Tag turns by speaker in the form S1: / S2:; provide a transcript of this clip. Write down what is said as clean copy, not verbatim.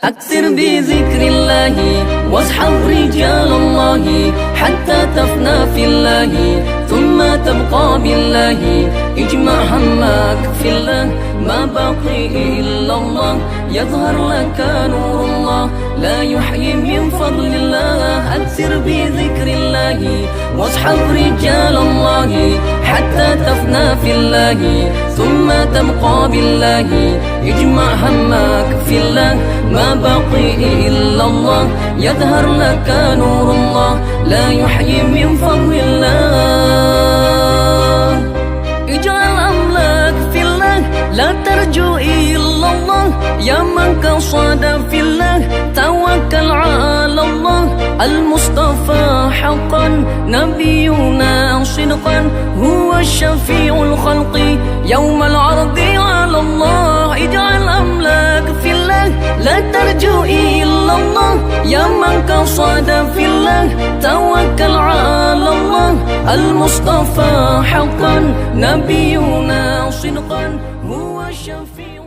S1: أكثر بذكر الله واصحب رجال الله حتى تفنى في الله ثم تبقى بالله. اجمع همك في الله ما بقي إلا الله. يظهر لك نور الله لا يحيي من فضل الله. أكثر بذكر الله واصحب رجال الله حتى تفنى في الله ثم تبقى بالله. اجمع همك في الله ما بقي إلا الله. يظهر لك نور الله لا يحيي من فضل الله. اجعل أملك في الله لا ترجو إلا الله. يا من قصد في الله توكل على الله. المصطفى حقا نبينا صدقا هو الشفيع الخلق يوم العرض على الله. اجعل أملك في الله لا ترجو إلا الله. يا من قصد في الله توكل على الله. المصطفى حقا نبينا صدقا هو الشفيع